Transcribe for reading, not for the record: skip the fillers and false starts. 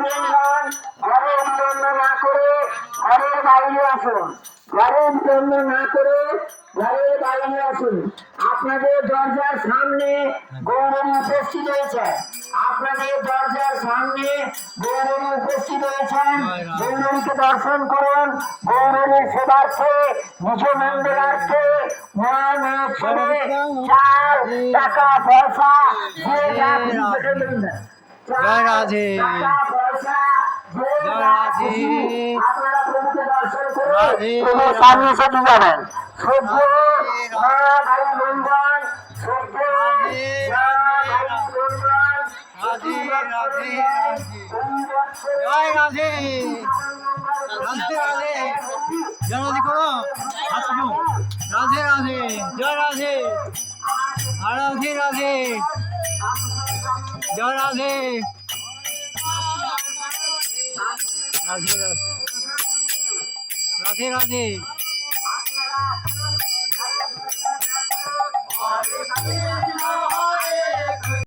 ভাই-বোনগণ ঘরের বিলম্ব না করে ঘরের বাইরে আসুন। ঘরের বিলম্ব না করে ঘরের বাইরে আসুন। আপনাদের দরজার সামনে গৌরী উপস্থিত হয়েছেন। আপনাদের দরজার সামনে গৌরী উপস্থিত হয়েছেন। গৌরীকে দর্শন করুন। গৌরীর সেবার্থে নিজ মঙ্গলার্থে ছেড়ে চাল টাকা পয়সা দিয়ে যা খুশি সেটা দেবেন। জয় রাধে। টাকা পয়সা দিয়ে জয় যা রাধে। খুশি আপনারা প্রভুকে দর্শন করে রাধে। প্রভুর সামনে সেটি যাবেন। সভ্য মা ভাই বন্ধন, সভ্য মা ভাই বন্ধন, রাধে রাধে জয় রাধে রাধে রাধে জয় রাধে করো আসবো রাধে রাধে জয় রাধে রাধে রাধে জয় রাধে রাধে রাধে রাধে রাধে